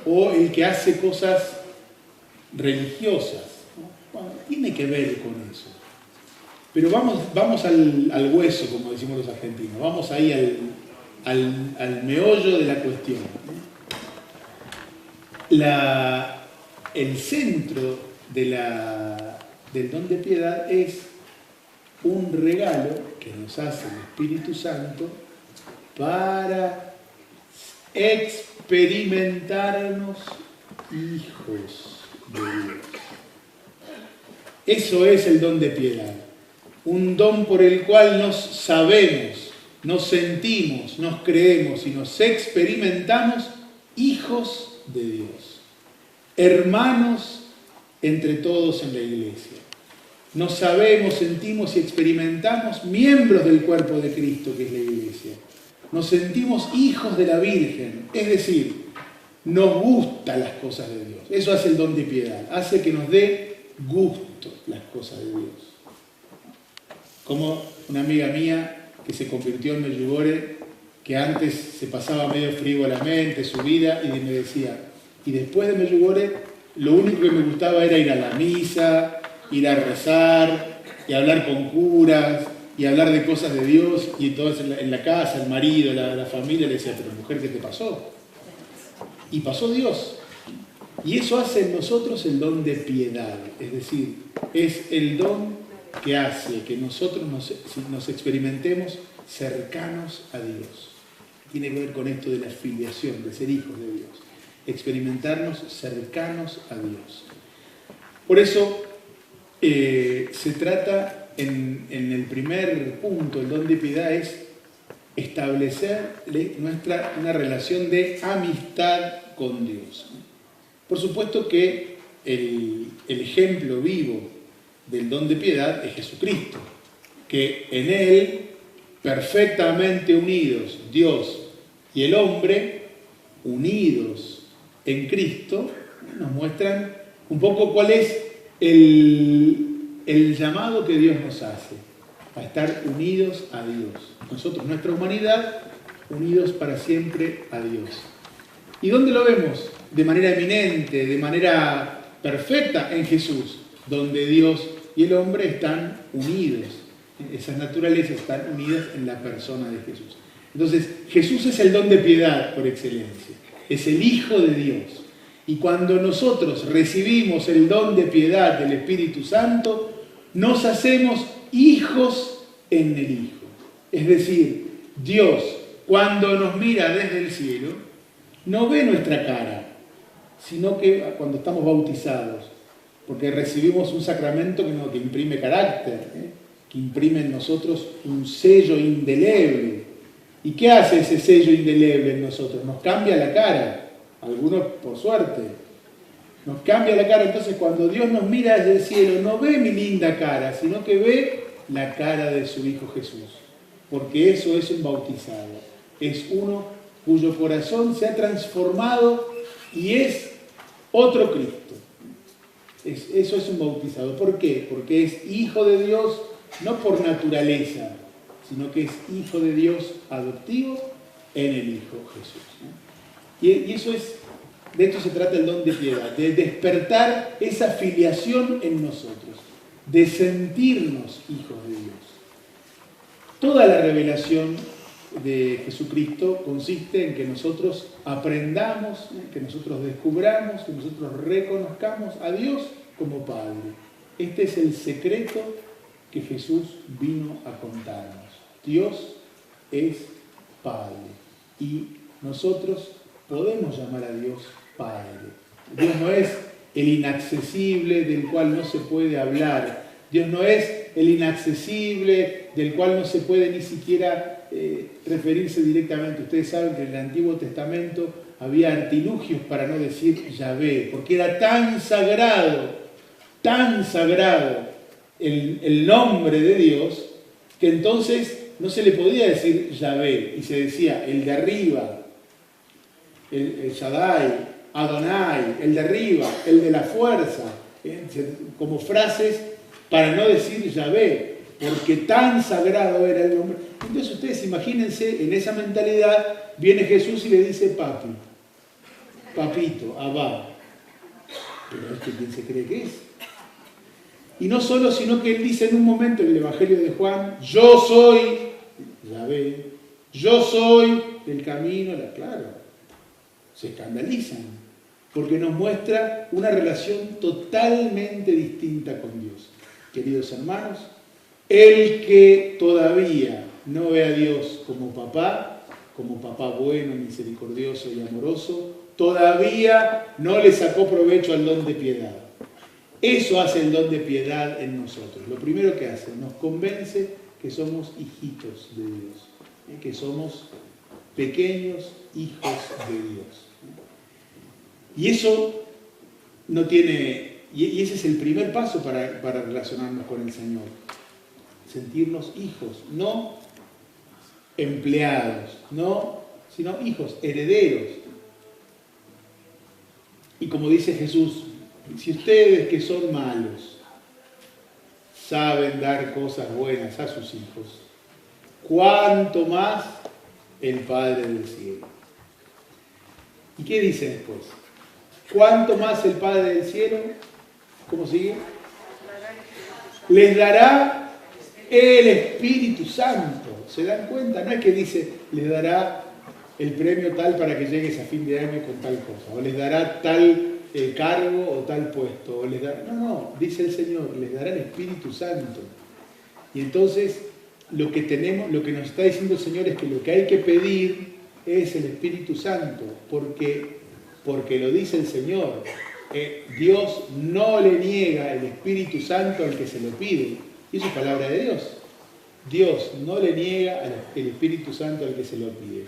o el que hace cosas religiosas, ¿no? Bueno, tiene que ver con eso. Pero vamos al hueso, como decimos los argentinos, vamos ahí al meollo de la cuestión, ¿no? El centro del don de piedad es un regalo que nos hace el Espíritu Santo para experimentarnos hijos de Dios. Eso es el don de piedad. Un don por el cual nos sabemos, nos sentimos, nos creemos y nos experimentamos hijos de Dios. Hermanos entre todos en la iglesia. Nos sabemos, sentimos y experimentamos miembros del cuerpo de Cristo, que es la iglesia. Nos sentimos hijos de la Virgen, es decir, nos gustan las cosas de Dios. Eso hace el don de piedad, hace que nos dé gusto las cosas de Dios. Como una amiga mía que se convirtió en Medjugorje, que antes se pasaba medio frívolamente su vida, y me decía, y después de Medjugorje, lo único que me gustaba era ir a la misa, ir a rezar, y hablar con curas, y hablar de cosas de Dios, y entonces en la casa, el marido, la familia le decía, pero mujer, ¿qué te pasó? Y pasó Dios. Y eso hace en nosotros el don de piedad, es decir, es el don que hace que nosotros nos experimentemos cercanos a Dios. Tiene que ver con esto de la filiación, de ser hijos de Dios. Experimentarnos cercanos a Dios. Por eso se trata en el primer punto, el don de piedad es establecer una relación de amistad con Dios. Por supuesto que el ejemplo vivo del don de piedad es Jesucristo, que en Él, perfectamente unidos, Dios y el hombre, unidos en Cristo, nos muestran un poco cuál es el llamado que Dios nos hace, a estar unidos a Dios. Nosotros, nuestra humanidad, unidos para siempre a Dios. ¿Y dónde lo vemos? De manera eminente, de manera perfecta, en Jesús, donde Dios y el hombre están unidos. Esas naturalezas están unidas en la persona de Jesús. Entonces, Jesús es el don de piedad por excelencia. Es el Hijo de Dios. Y cuando nosotros recibimos el don de piedad del Espíritu Santo, nos hacemos hijos en el Hijo. Es decir, Dios, cuando nos mira desde el cielo, no ve nuestra cara, sino que cuando estamos bautizados, porque recibimos un sacramento que imprime carácter, que imprime en nosotros un sello indeleble. ¿Y qué hace ese sello indeleble en nosotros? Nos cambia la cara, algunos por suerte. Nos cambia la cara, entonces cuando Dios nos mira desde el cielo, no ve mi linda cara, sino que ve la cara de su Hijo Jesús. Porque eso es un bautizado. Es uno cuyo corazón se ha transformado y es otro Cristo. Eso es un bautizado. ¿Por qué? Porque es hijo de Dios, no por naturaleza, sino que es hijo de Dios adoptivo en el Hijo Jesús, ¿no? Y eso es, de esto se trata el don de piedad, de despertar esa filiación en nosotros, de sentirnos hijos de Dios. Toda la revelación de Jesucristo consiste en que nosotros aprendamos, que nosotros descubramos, que nosotros reconozcamos a Dios como Padre. Este es el secreto que Jesús vino a contarnos. Dios es Padre y nosotros podemos llamar a Dios Padre. Dios no es el inaccesible del cual no se puede hablar. Dios no es el inaccesible del cual no se puede ni siquiera referirse directamente. Ustedes saben que en el Antiguo Testamento había artilugios para no decir Yahvé, porque era tan sagrado el nombre de Dios, que entonces no se le podía decir Yahvé, y se decía el de arriba, el Shaddai, Adonai, el de arriba, el de la fuerza, como frases para no decir Yahvé, porque tan sagrado era el nombre. Entonces ustedes imagínense, en esa mentalidad viene Jesús y le dice papi. papito, Abba. Pero ¿quién se cree que es? Y no solo, sino que él dice en un momento en el Evangelio de Juan, yo soy, Yahvé, yo soy el camino, claro. Se escandalizan, porque nos muestra una relación totalmente distinta con Dios. Queridos hermanos, el que todavía no ve a Dios como papá bueno, misericordioso y amoroso, todavía no le sacó provecho al don de piedad. Eso hace el don de piedad en nosotros. Lo primero que hace, nos convence que somos hijitos de Dios, que somos pequeños hijos de Dios. Y eso no tiene, y ese es el primer paso para relacionarnos con el Señor. Sentirnos hijos, no empleados, sino hijos, herederos. Y como dice Jesús, si ustedes que son malos saben dar cosas buenas a sus hijos, ¿cuánto más el Padre del cielo? ¿Y qué dice después? ¿Cuánto más el Padre del cielo? ¿Cómo sigue? Les dará el Espíritu Santo. ¿Se dan cuenta? No es que dice, les dará el premio tal para que llegues a fin de año con tal cosa, o les dará tal cargo o tal puesto, o les dará... No, dice el Señor, les dará el Espíritu Santo. Y entonces, lo que nos está diciendo el Señor es que lo que hay que pedir es el Espíritu Santo, porque lo dice el Señor. Dios no le niega el Espíritu Santo al que se lo pide. Y eso es palabra de Dios. Dios no le niega el Espíritu Santo al que se lo pide.